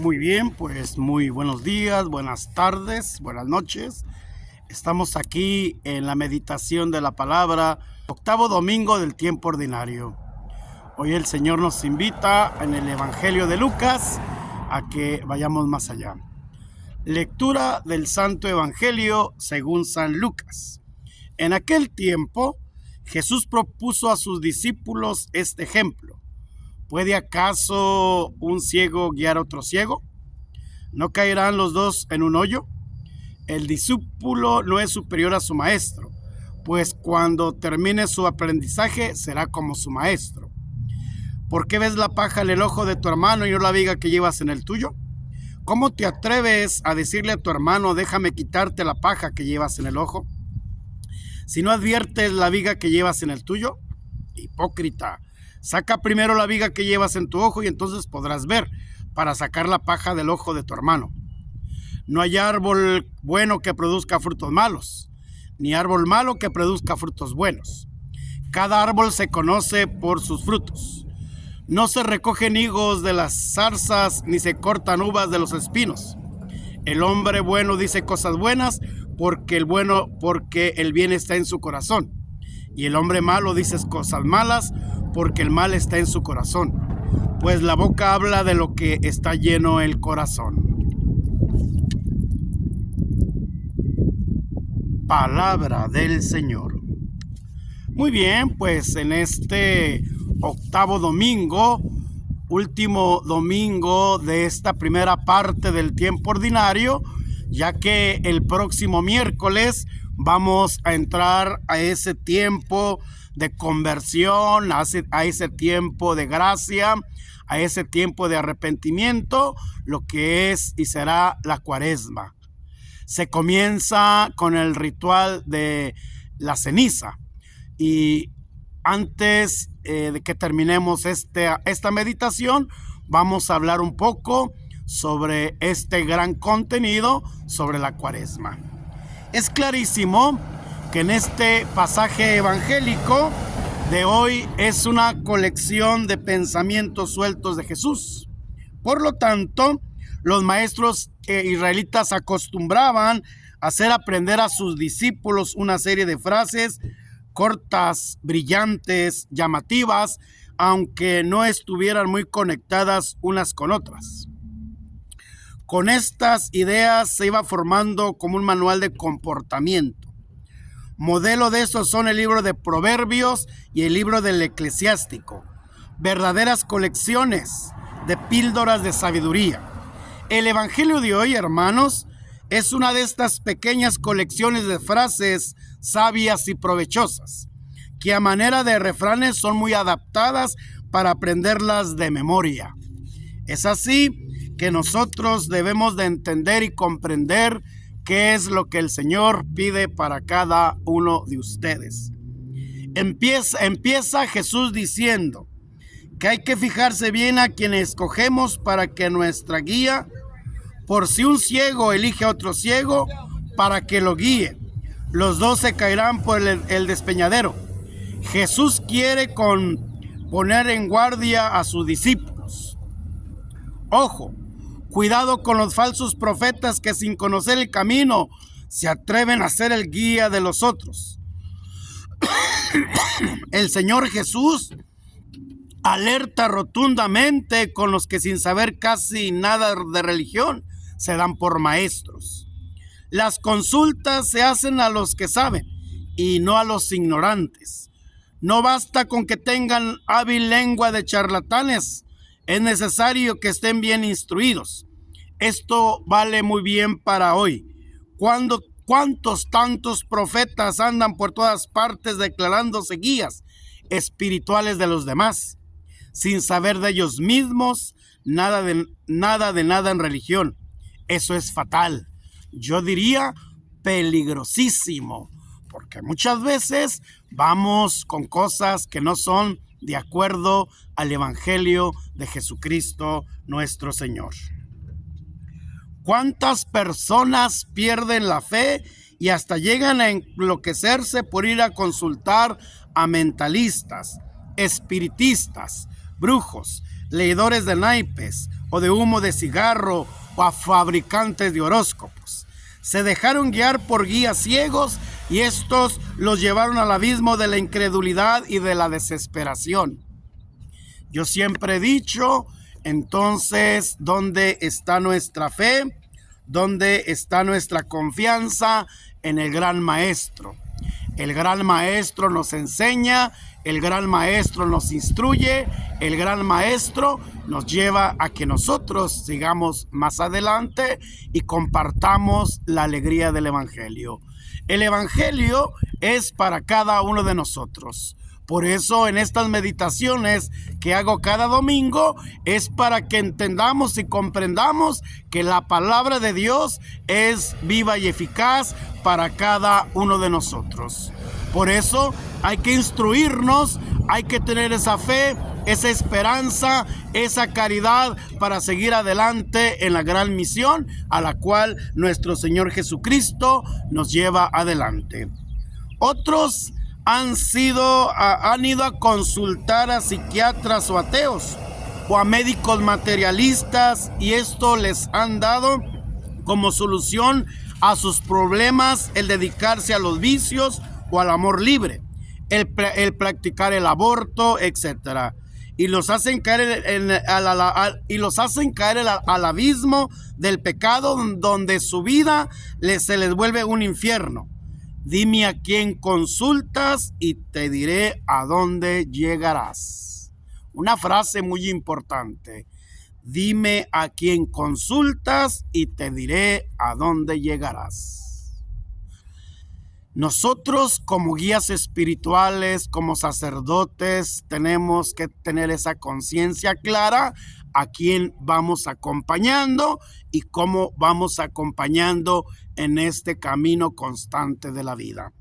Muy bien, pues muy buenos días, buenas tardes, buenas noches. Estamos aquí en la meditación de la palabra, octavo domingo del tiempo ordinario. Hoy el Señor nos invita en el Evangelio de Lucas a que vayamos más allá. Lectura del Santo Evangelio según San Lucas. En aquel tiempo, Jesús propuso a sus discípulos este ejemplo. ¿Puede acaso un ciego guiar a otro ciego? ¿No caerán los dos en un hoyo? El discípulo no es superior a su maestro, pues cuando termine su aprendizaje será como su maestro. ¿Por qué ves la paja en el ojo de tu hermano y no la viga que llevas en el tuyo? ¿Cómo te atreves a decirle a tu hermano, déjame quitarte la paja que llevas en el ojo, si no adviertes la viga que llevas en el tuyo? Hipócrita, saca primero la viga que llevas en tu ojo y entonces podrás ver para sacar la paja del ojo de tu hermano. No hay árbol bueno que produzca frutos malos, ni árbol malo que produzca frutos buenos. Cada árbol se conoce por sus frutos. No se recogen higos de las zarzas, ni se cortan uvas de los espinos. El hombre bueno dice cosas buenas porque el bien está en su corazón. Y el hombre malo dice cosas malas porque el mal está en su corazón. Pues la boca habla de lo que está lleno el corazón. Palabra del Señor. Muy bien, pues en este octavo domingo, último domingo de esta primera parte del tiempo ordinario, ya que el próximo miércoles vamos a entrar a ese tiempo de conversión, a ese tiempo de gracia, a ese tiempo de arrepentimiento, lo que es y será la Cuaresma. Se comienza con el ritual de la ceniza y antes de que terminemos esta meditación, vamos a hablar un poco sobre este gran contenido sobre la Cuaresma. Es clarísimo que en este pasaje evangélico de hoy es una colección de pensamientos sueltos de Jesús. Por lo tanto, los maestros israelitas acostumbraban a hacer aprender a sus discípulos una serie de frases cortas, brillantes, llamativas, aunque no estuvieran muy conectadas unas con otras. Con estas ideas se iba formando como un manual de comportamiento. Modelo de eso son el libro de Proverbios y el libro del Eclesiástico, verdaderas colecciones de píldoras de sabiduría. El Evangelio de hoy, hermanos, es una de estas pequeñas colecciones de frases sabias y provechosas, que a manera de refranes son muy adaptadas para aprenderlas de memoria. Es así que nosotros debemos de entender y comprender qué es lo que el Señor pide para cada uno de ustedes. Empieza Jesús diciendo que hay que fijarse bien a quien escogemos para que nuestra guía, por si un ciego elige a otro ciego, para que lo guíe, los dos se caerán por el despeñadero. Jesús quiere poner en guardia a sus discípulos. Ojo, cuidado con los falsos profetas que sin conocer el camino se atreven a ser el guía de los otros. El Señor Jesús alerta rotundamente con los que sin saber casi nada de religión se dan por maestros. Las consultas se hacen a los que saben y no a los ignorantes. No basta con que tengan hábil lengua de charlatanes, es necesario que estén bien instruidos. Esto vale muy bien para hoy. ¿Cuántos tantos profetas andan por todas partes declarándose guías espirituales de los demás, sin saber de ellos mismos nada en religión? Eso es fatal. Yo diría peligrosísimo, porque muchas veces vamos con cosas que no son de acuerdo al Evangelio de Jesucristo nuestro Señor. ¿Cuántas personas pierden la fe y hasta llegan a enloquecerse por ir a consultar a mentalistas, espiritistas, brujos, leedores de naipes o de humo de cigarro o a fabricantes de horóscopos. Se dejaron guiar por guías ciegos y estos los llevaron al abismo de la incredulidad y de la desesperación. Yo siempre he dicho, entonces, ¿dónde está nuestra fe? ¿Dónde está nuestra confianza? En el gran maestro. El gran maestro nos enseña, el gran maestro nos instruye, el gran maestro nos lleva a que nosotros sigamos más adelante y compartamos la alegría del evangelio. El evangelio es para cada uno de nosotros. Por eso en estas meditaciones que hago cada domingo es para que entendamos y comprendamos que la palabra de Dios es viva y eficaz para cada uno de nosotros. Por eso hay que instruirnos, hay que tener esa fe, esa esperanza, esa caridad para seguir adelante en la gran misión a la cual nuestro Señor Jesucristo nos lleva adelante. Otros han ido a consultar a psiquiatras o ateos o a médicos materialistas y esto les han dado como solución a sus problemas el dedicarse a los vicios o al amor libre, el practicar el aborto, etc. Y los hacen caer al abismo del pecado donde su vida se les vuelve un infierno. Dime a quién consultas y te diré a dónde llegarás. Una frase muy importante. Dime a quién consultas y te diré a dónde llegarás. Nosotros como guías espirituales, como sacerdotes, tenemos que tener esa conciencia clara a quién vamos acompañando y cómo vamos acompañando en este camino constante de la vida.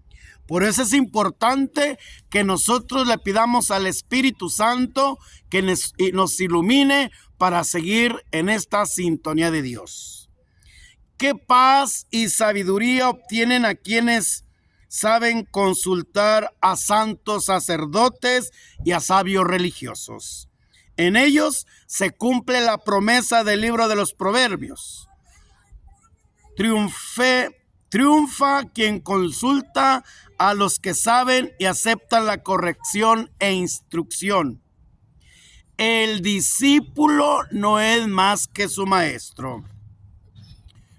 Por eso es importante que nosotros le pidamos al Espíritu Santo que nos ilumine para seguir en esta sintonía de Dios. ¿Qué paz y sabiduría obtienen a quienes saben consultar a santos sacerdotes y a sabios religiosos? En ellos se cumple la promesa del libro de los Proverbios. Triunfa quien consulta a los que saben y aceptan la corrección e instrucción. El discípulo no es más que su maestro.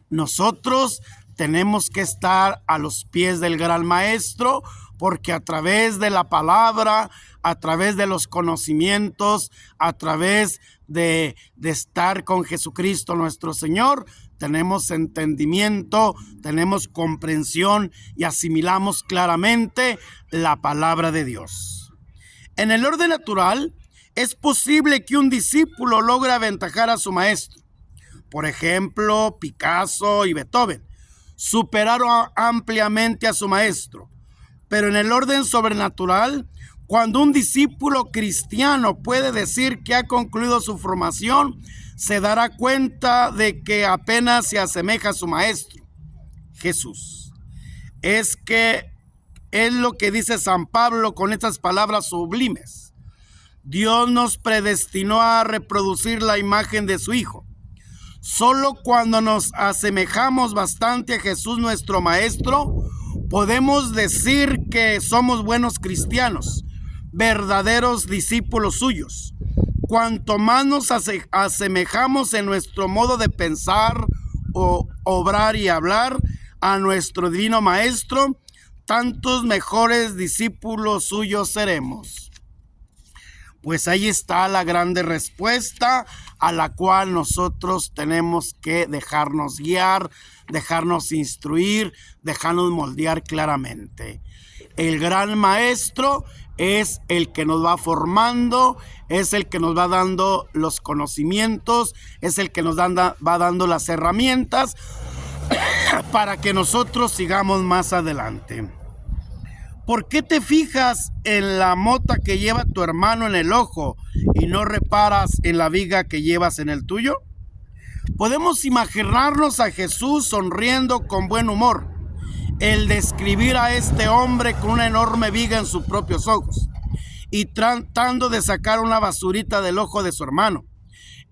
Nosotros tenemos que estar a los pies del gran maestro porque a través de la palabra, a través de los conocimientos, a través de estar con Jesucristo nuestro Señor, tenemos entendimiento, tenemos comprensión y asimilamos claramente la palabra de Dios. En el orden natural, es posible que un discípulo logre aventajar a su maestro. Por ejemplo, Picasso y Beethoven superaron ampliamente a su maestro. Pero en el orden sobrenatural, cuando un discípulo cristiano puede decir que ha concluido su formación, se dará cuenta de que apenas se asemeja a su maestro, Jesús. Es lo que dice San Pablo con estas palabras sublimes. Dios nos predestinó a reproducir la imagen de su Hijo. Solo cuando nos asemejamos bastante a Jesús nuestro Maestro, podemos decir que somos buenos cristianos, verdaderos discípulos suyos. Cuanto más nos asemejamos en nuestro modo de pensar, obrar y hablar a nuestro divino Maestro, tantos mejores discípulos suyos seremos. Pues ahí está la grande respuesta a la cual nosotros tenemos que dejarnos guiar, dejarnos instruir, dejarnos moldear claramente. El gran maestro es el que nos va formando, es el que nos va dando los conocimientos, es el que nos va dando las herramientas para que nosotros sigamos más adelante. ¿Por qué te fijas en la mota que lleva tu hermano en el ojo y no reparas en la viga que llevas en el tuyo? Podemos imaginarnos a Jesús sonriendo con buen humor, el describir a este hombre con una enorme viga en sus propios ojos. y tratando de sacar una basurita del ojo de su hermano.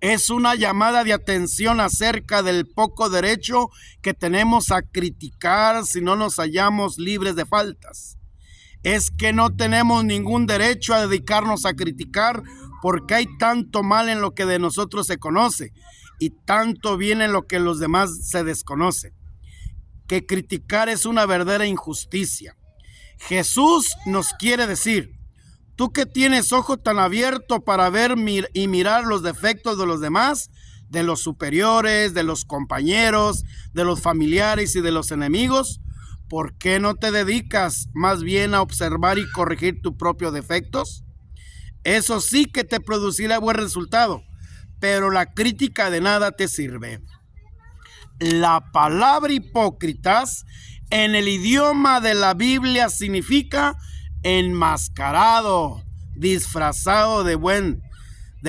Es una llamada de atención acerca del poco derecho que tenemos a criticar si no nos hallamos libres de faltas. Es que no tenemos ningún derecho a dedicarnos a criticar porque hay tanto mal en lo que de nosotros se conoce y tanto bien en lo que los demás se desconoce, que criticar es una verdadera injusticia. Jesús nos quiere decir: tú que tienes ojo tan abierto para ver y mirar los defectos de los demás, de los superiores, de los compañeros, de los familiares y de los enemigos, ¿por qué no te dedicas más bien a observar y corregir tus propios defectos? Eso sí que te producirá buen resultado, pero la crítica de nada te sirve. La palabra hipócritas en el idioma de la Biblia significa enmascarado, disfrazado de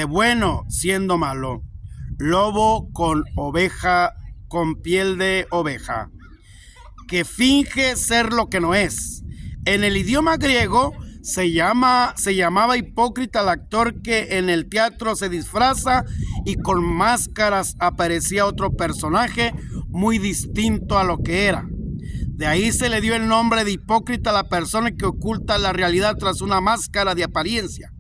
bueno, siendo malo. Lobo con oveja, con piel de oveja, que finge ser lo que no es. En el idioma griego se llamaba hipócrita al actor que en el teatro se disfraza y con máscaras aparecía otro personaje muy distinto a lo que era. De ahí se le dio el nombre de hipócrita a la persona que oculta la realidad tras una máscara de apariencia.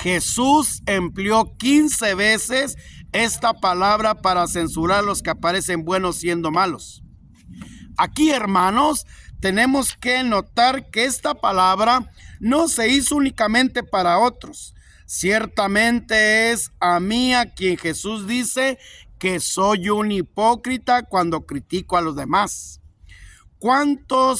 Jesús empleó 15 veces esta palabra para censurar a los que aparecen buenos siendo malos. Aquí, hermanos, tenemos que notar que esta palabra no se hizo únicamente para otros. Ciertamente es a mí a quien Jesús dice que soy un hipócrita cuando critico a los demás. Cuánto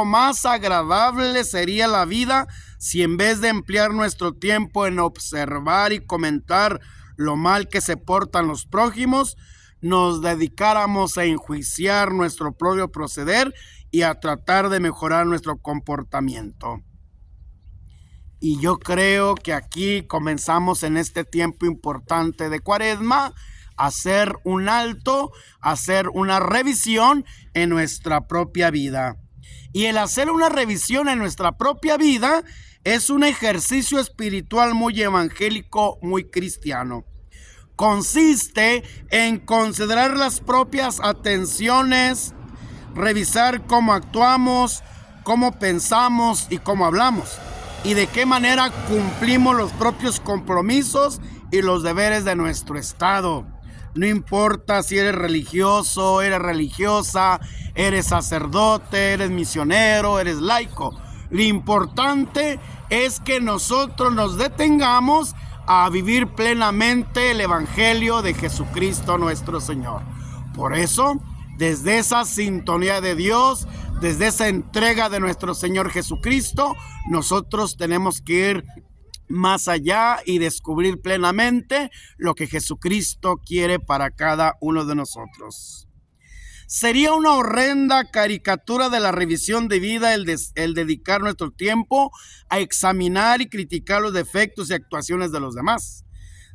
más agradable sería la vida si en vez de emplear nuestro tiempo en observar y comentar lo mal que se portan los prójimos, nos dedicáramos a enjuiciar nuestro propio proceder y a tratar de mejorar nuestro comportamiento. Y yo creo que aquí comenzamos en este tiempo importante de Cuaresma a hacer un alto, a hacer una revisión en nuestra propia vida. Y el hacer una revisión en nuestra propia vida es un ejercicio espiritual muy evangélico, muy cristiano. Consiste en considerar las propias atenciones, revisar cómo actuamos, cómo pensamos y cómo hablamos, y de qué manera cumplimos los propios compromisos y los deberes de nuestro estado. No importa si eres religioso, eres religiosa, eres sacerdote, eres misionero, eres laico. Lo importante es que nosotros nos detengamos a vivir plenamente el Evangelio de Jesucristo nuestro Señor. Por eso, desde esa sintonía de Dios, desde esa entrega de nuestro Señor Jesucristo, nosotros tenemos que ir más allá y descubrir plenamente lo que Jesucristo quiere para cada uno de nosotros. Sería una horrenda caricatura de la revisión de vida el dedicar nuestro tiempo a examinar y criticar los defectos y actuaciones de los demás.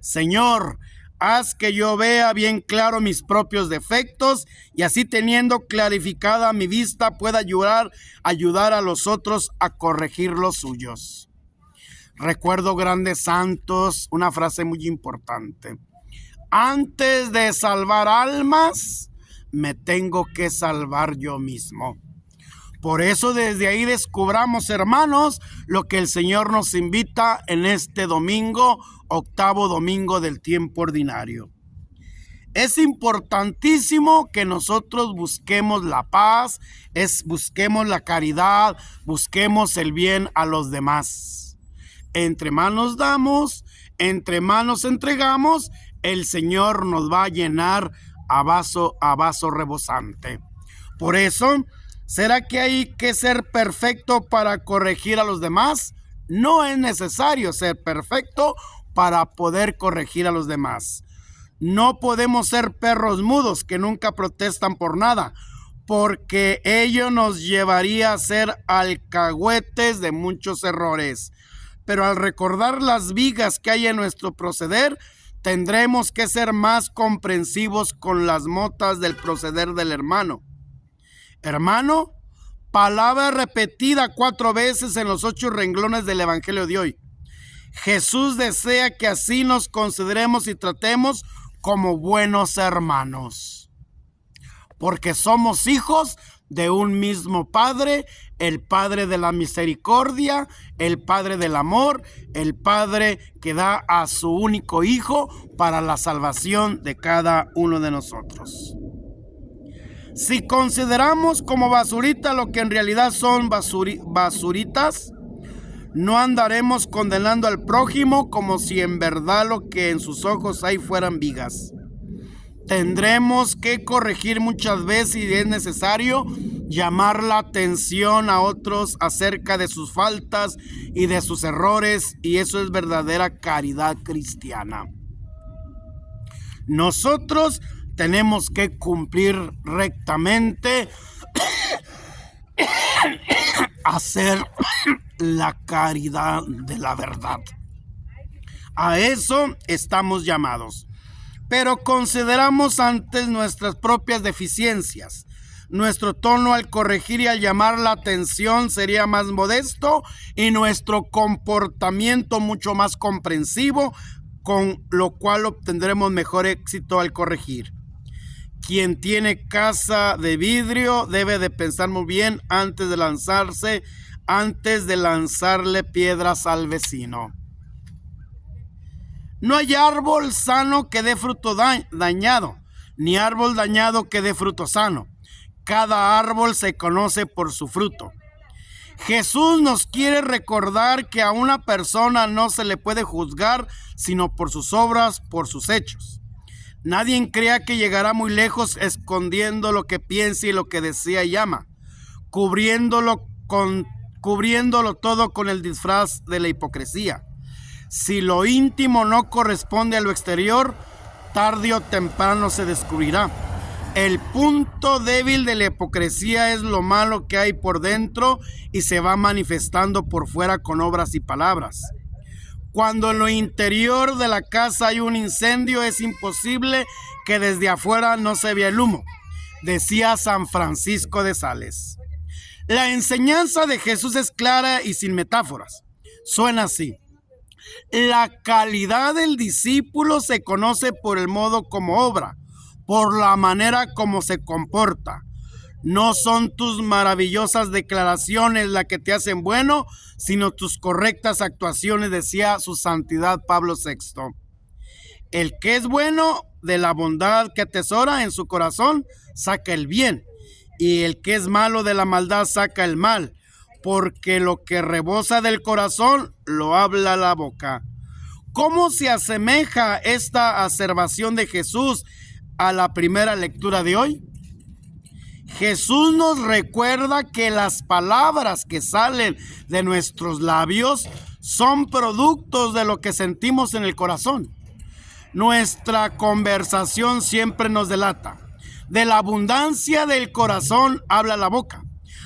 Señor, haz que yo vea bien claro mis propios defectos y así, teniendo clarificada mi vista, pueda ayudar a los otros a corregir los suyos. Recuerdo grandes santos, una frase muy importante: antes de salvar almas, me tengo que salvar yo mismo. Por eso desde ahí descubramos, hermanos, lo que el Señor nos invita en este domingo, octavo domingo del tiempo ordinario. Es importantísimo que nosotros busquemos la paz, busquemos la caridad, busquemos el bien a los demás. Entre más nos damos, entre más nos entregamos, el Señor nos va a llenar a vaso rebosante. Por eso, ¿será que hay que ser perfecto para corregir a los demás? No es necesario ser perfecto para poder corregir a los demás. No podemos ser perros mudos que nunca protestan por nada, porque ello nos llevaría a ser alcahuetes de muchos errores. Pero al recordar las vigas que hay en nuestro proceder, tendremos que ser más comprensivos con las motas del proceder del hermano. Hermano, palabra repetida 4 veces en los 8 renglones del Evangelio de hoy. Jesús desea que así nos consideremos y tratemos como buenos hermanos, porque somos hijos de un mismo Padre, el Padre de la misericordia, el Padre del amor, el Padre que da a su único Hijo para la salvación de cada uno de nosotros. Si consideramos como basurita lo que en realidad son basuritas, no andaremos condenando al prójimo como si en verdad lo que en sus ojos hay fueran vigas. Tendremos que corregir muchas veces si es necesario llamar la atención a otros acerca de sus faltas y de sus errores, y eso es verdadera caridad cristiana. Nosotros tenemos que cumplir rectamente, hacer la caridad de la verdad. A eso estamos llamados. Pero consideramos antes nuestras propias deficiencias. Nuestro tono al corregir y al llamar la atención sería más modesto y nuestro comportamiento mucho más comprensivo, con lo cual obtendremos mejor éxito al corregir. Quien tiene casa de vidrio debe de pensar muy bien antes de lanzarle piedras al vecino. No hay árbol sano que dé fruto dañado, ni árbol dañado que dé fruto sano. Cada árbol se conoce por su fruto. Jesús nos quiere recordar que a una persona no se le puede juzgar sino por sus obras, por sus hechos. Nadie crea que llegará muy lejos escondiendo lo que piensa y lo que desea y ama, cubriéndolo todo con el disfraz de la hipocresía. Si lo íntimo no corresponde a lo exterior, tarde o temprano se descubrirá. El punto débil de la hipocresía es lo malo que hay por dentro y se va manifestando por fuera con obras y palabras. Cuando en lo interior de la casa hay un incendio, es imposible que desde afuera no se vea el humo, decía San Francisco de Sales. La enseñanza de Jesús es clara y sin metáforas. Suena así: la calidad del discípulo se conoce por el modo como obra, por la manera como se comporta. No son tus maravillosas declaraciones las que te hacen bueno, sino tus correctas actuaciones, decía su santidad Pablo VI. El que es bueno, de la bondad que atesora en su corazón, saca el bien, y el que es malo, de la maldad saca el mal, porque lo que rebosa del corazón lo habla la boca. ¿Cómo se asemeja esta aservación de Jesús a la primera lectura de hoy? Jesús nos recuerda que las palabras que salen de nuestros labios son productos de lo que sentimos en el corazón. Nuestra conversación siempre nos delata. De la abundancia del corazón habla la boca.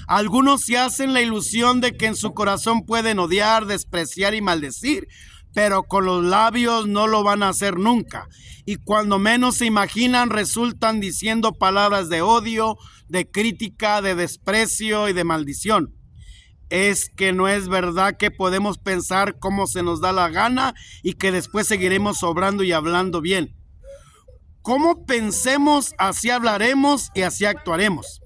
Algunos se hacen la ilusión de que en su corazón pueden odiar, despreciar y maldecir, pero con los labios no lo van a hacer nunca. Y cuando menos se imaginan, resultan diciendo palabras de odio, de crítica, de desprecio y de maldición. Es que no es verdad que podemos pensar como se nos da la gana y que después seguiremos obrando y hablando bien. Como pensemos, así hablaremos y así actuaremos.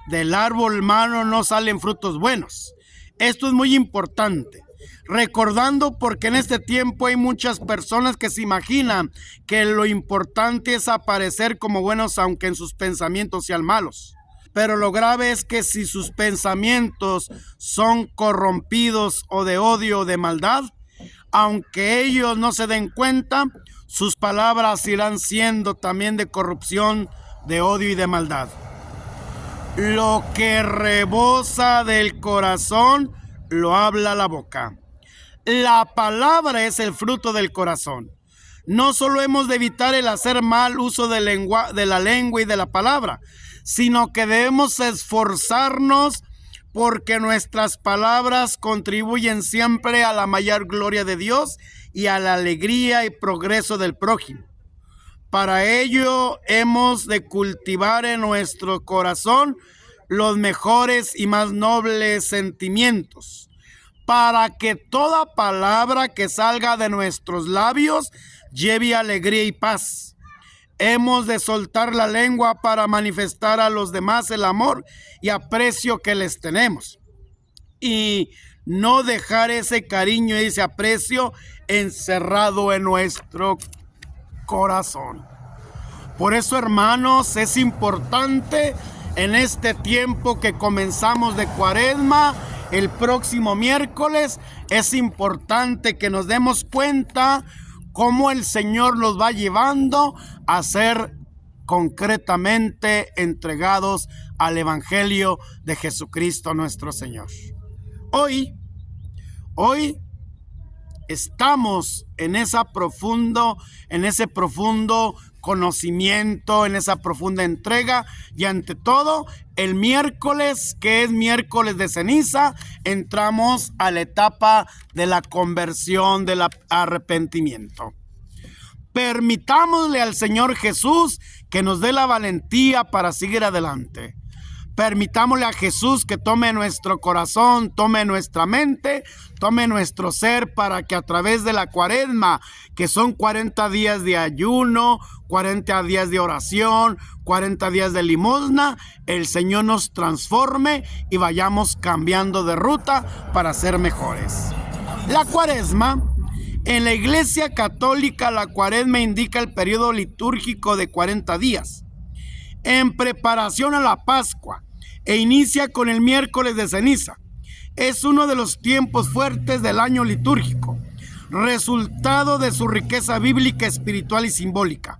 Del árbol malo no salen frutos buenos. Esto es muy importante. Recordando, porque en este tiempo hay muchas personas que se imaginan que lo importante es aparecer como buenos aunque en sus pensamientos sean malos. Pero lo grave es que si sus pensamientos son corrompidos o de odio o de maldad, aunque ellos no se den cuenta, sus palabras irán siendo también de corrupción, de odio y de maldad. Lo que rebosa del corazón lo habla la boca. La palabra es el fruto del corazón. No solo hemos de evitar el hacer mal uso de la lengua y de la palabra, sino que debemos esforzarnos porque nuestras palabras contribuyen siempre a la mayor gloria de Dios y a la alegría y progreso del prójimo. Para ello hemos de cultivar en nuestro corazón los mejores y más nobles sentimientos, para que toda palabra que salga de nuestros labios lleve alegría y paz. Hemos de soltar la lengua para manifestar a los demás el amor y aprecio que les tenemos, y no dejar ese cariño y ese aprecio encerrado en nuestro corazón. Por eso, hermanos, es importante en este tiempo que comenzamos de Cuaresma, el próximo miércoles, es importante que nos demos cuenta cómo el Señor nos va llevando a ser concretamente entregados al Evangelio de Jesucristo nuestro Señor. Hoy estamos en ese profundo conocimiento, en esa profunda entrega, y ante todo, el miércoles, que es miércoles de ceniza, entramos a la etapa de la conversión, del arrepentimiento. Permitámosle al Señor Jesús que nos dé la valentía para seguir adelante. Permitámosle a Jesús que tome nuestro corazón, tome nuestra mente, tome nuestro ser, para que a través de la Cuaresma, que son 40 días de ayuno, 40 días de oración, 40 días de limosna, el Señor nos transforme y vayamos cambiando de ruta para ser mejores. La Cuaresma, en la Iglesia Católica, la Cuaresma indica el periodo litúrgico de 40 días en preparación a la Pascua, e inicia con el miércoles de ceniza. Es uno de los tiempos fuertes del año litúrgico, resultado de su riqueza bíblica, espiritual y simbólica.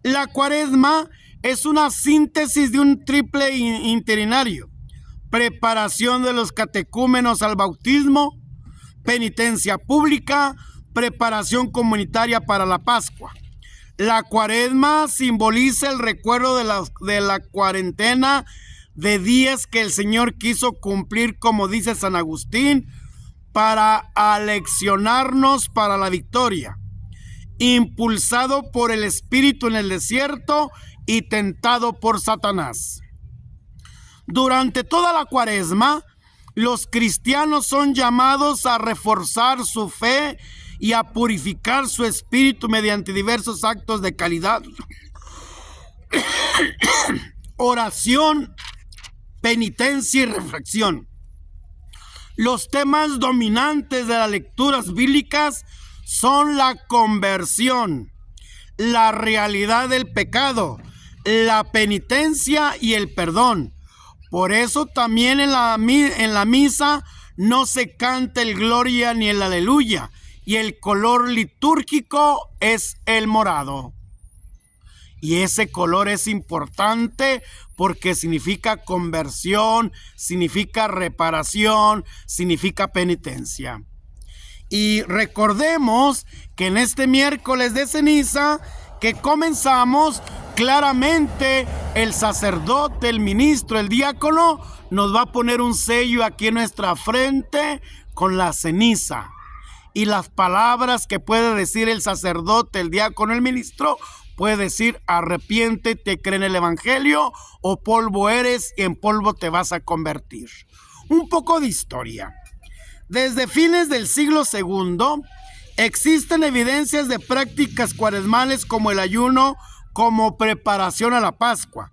La Cuaresma es una síntesis de un triple itinerario: preparación de los catecúmenos al bautismo, penitencia pública, preparación comunitaria para la Pascua. La Cuaresma simboliza el recuerdo de la cuarentena de días que el Señor quiso cumplir, como dice San Agustín, para aleccionarnos para la victoria, impulsado por el Espíritu en el desierto y tentado por Satanás. Durante toda la Cuaresma, los cristianos son llamados a reforzar su fe y a purificar su espíritu mediante diversos actos de caridad, oración, penitencia y reflexión. Los temas dominantes de las lecturas bíblicas son la conversión, la realidad del pecado, la penitencia y el perdón. Por eso también en la misa no se canta el gloria ni el aleluya, y el color litúrgico es el morado. Y ese color es importante porque significa conversión, significa reparación, significa penitencia. Y recordemos que en este miércoles de ceniza que comenzamos, claramente el sacerdote, el ministro, el diácono nos va a poner un sello aquí en nuestra frente con la ceniza. Y las palabras que puede decir el sacerdote, el diácono, el ministro, puede decir: arrepiéntete, cree en el Evangelio, o polvo eres y en polvo te vas a convertir. Un poco de historia. Desde fines del siglo II existen evidencias de prácticas cuaresmales como el ayuno como preparación a la Pascua.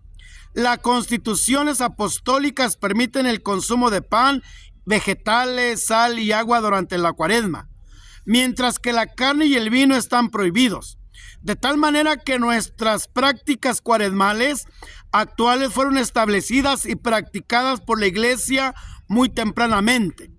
Las constituciones apostólicas permiten el consumo de pan, vegetales, sal y agua durante la Cuaresma, mientras que la carne y el vino están prohibidos. De tal manera que nuestras prácticas cuaresmales actuales fueron establecidas y practicadas por la Iglesia muy tempranamente.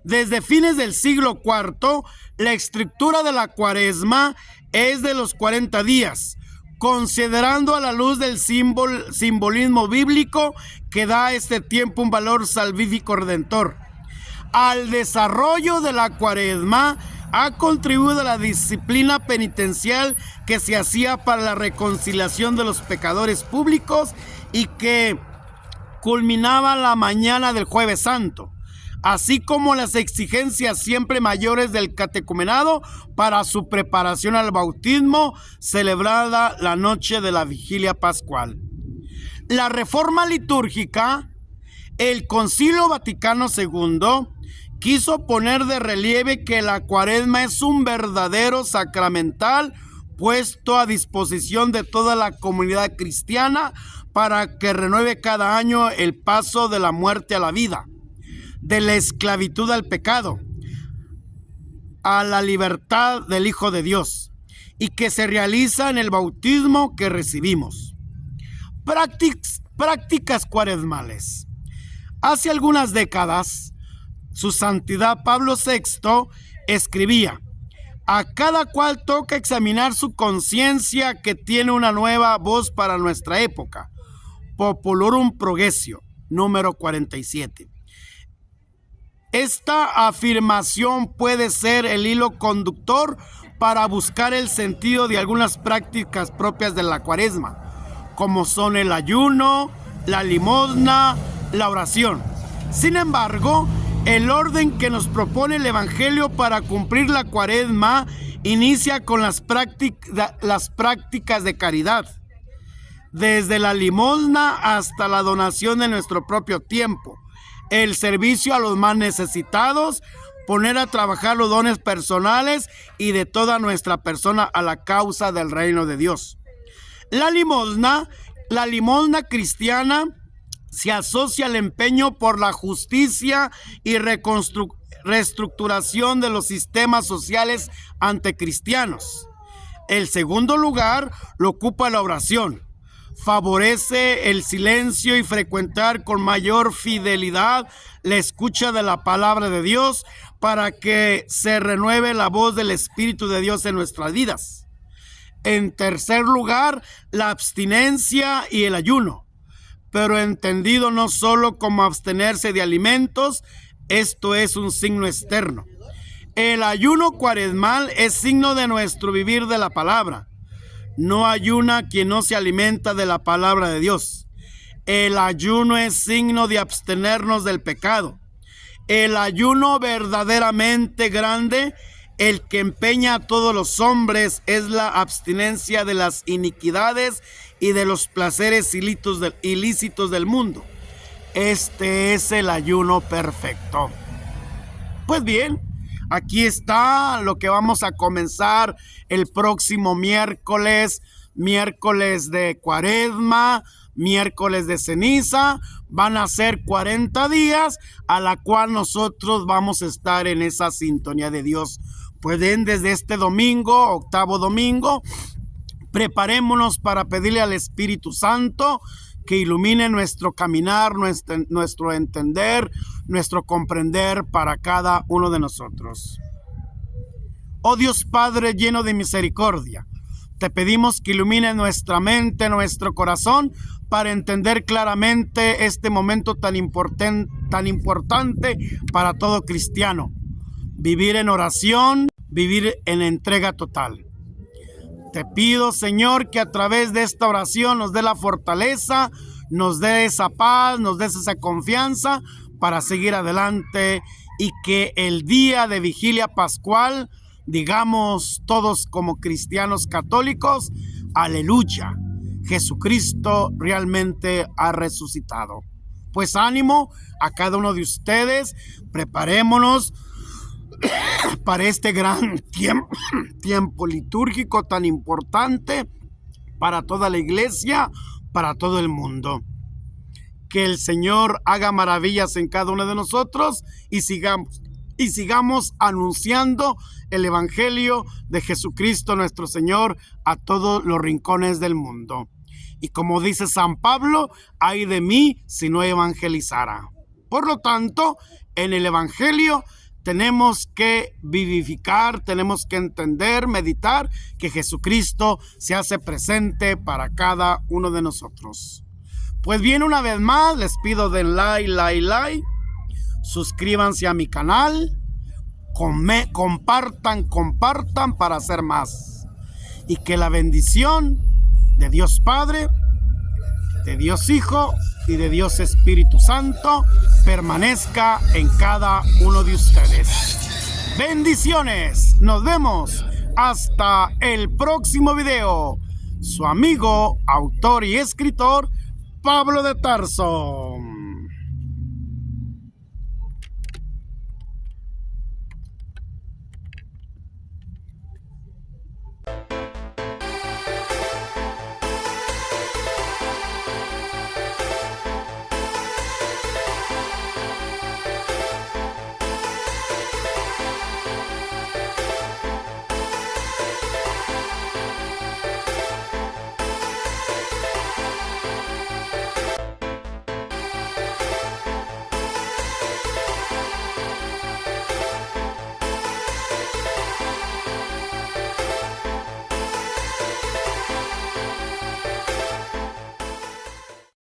Desde fines del siglo IV, la estructura de la Cuaresma es de los 40 días, considerando a la luz del simbolismo bíblico que da a este tiempo un valor salvífico redentor. Al desarrollo de la Cuaresma ha contribuido la disciplina penitencial que se hacía para la reconciliación de los pecadores públicos y que culminaba la mañana del Jueves Santo, así como las exigencias siempre mayores del catecumenado para su preparación al bautismo, celebrada la noche de la vigilia pascual. la reforma litúrgica, el Concilio Vaticano II quiso poner de relieve que la Cuaresma es un verdadero sacramental puesto a disposición de toda la comunidad cristiana para que renueve cada año el paso de la muerte a la vida, de la esclavitud al pecado, a la libertad del Hijo de Dios, y que se realiza en el bautismo que recibimos. Prácticas cuaresmales. Hace algunas décadas, Su Santidad Pablo VI escribía: a cada cual toca examinar su conciencia, que tiene una nueva voz para nuestra época. Populorum Progressio, número 47. Esta afirmación puede ser el hilo conductor para buscar el sentido de algunas prácticas propias de la Cuaresma, como son el ayuno, la limosna, la oración. Sin embargo, el orden que nos propone el Evangelio para cumplir la Cuaresma inicia con las prácticas de caridad, desde la limosna hasta la donación de nuestro propio tiempo, el servicio a los más necesitados, poner a trabajar los dones personales y de toda nuestra persona a la causa del reino de Dios. La limosna cristiana se asocia al empeño por la justicia y reestructuración de los sistemas sociales anticristianos. El segundo lugar lo ocupa la oración. Favorece el silencio y frecuentar con mayor fidelidad la escucha de la palabra de Dios para que se renueve la voz del Espíritu de Dios en nuestras vidas. En tercer lugar, la abstinencia y el ayuno, pero entendido no solo como abstenerse de alimentos, esto es un signo externo. El ayuno cuaresmal es signo de nuestro vivir de la palabra. No ayuna quien no se alimenta de la palabra de Dios. El ayuno es signo de abstenernos del pecado. El ayuno verdaderamente grande, el que empeña a todos los hombres, es la abstinencia de las iniquidades y de los placeres ilícitos del mundo. Este es el ayuno perfecto. Pues bien, aquí está lo que vamos a comenzar el próximo miércoles de Cuaresma, miércoles de ceniza. Van a ser 40 días a la cual nosotros vamos a estar en esa sintonía de Dios. Pueden desde este domingo, octavo domingo, preparémonos para pedirle al Espíritu Santo que ilumine nuestro caminar, nuestro entender, nuestro comprender para cada uno de nosotros. Oh Dios Padre lleno de misericordia, te pedimos que ilumine nuestra mente, nuestro corazón, para entender claramente este momento tan importante para todo cristiano. Vivir en oración, vivir en entrega total. Te pido, Señor, que a través de esta oración nos dé la fortaleza, nos dé esa paz, nos dé esa confianza para seguir adelante, y que el día de vigilia pascual digamos todos como cristianos católicos: aleluya, Jesucristo realmente ha resucitado. Pues ánimo a cada uno de ustedes, preparémonos para este gran tiempo litúrgico tan importante para toda la iglesia, para todo el mundo. Que el Señor haga maravillas en cada uno de nosotros y sigamos anunciando el Evangelio de Jesucristo nuestro Señor a todos los rincones del mundo. Y como dice San Pablo, ay de mí si no evangelizara. Por lo tanto, en el Evangelio tenemos que vivificar, tenemos que entender, meditar que Jesucristo se hace presente para cada uno de nosotros. Pues bien, una vez más les pido den like, suscríbanse a mi canal, compartan para hacer más, y que la bendición de Dios Padre, de Dios Hijo y de Dios Espíritu Santo permanezca en cada uno de ustedes. Bendiciones, nos vemos hasta el próximo video. Su amigo, autor y escritor Pablo de Tarso.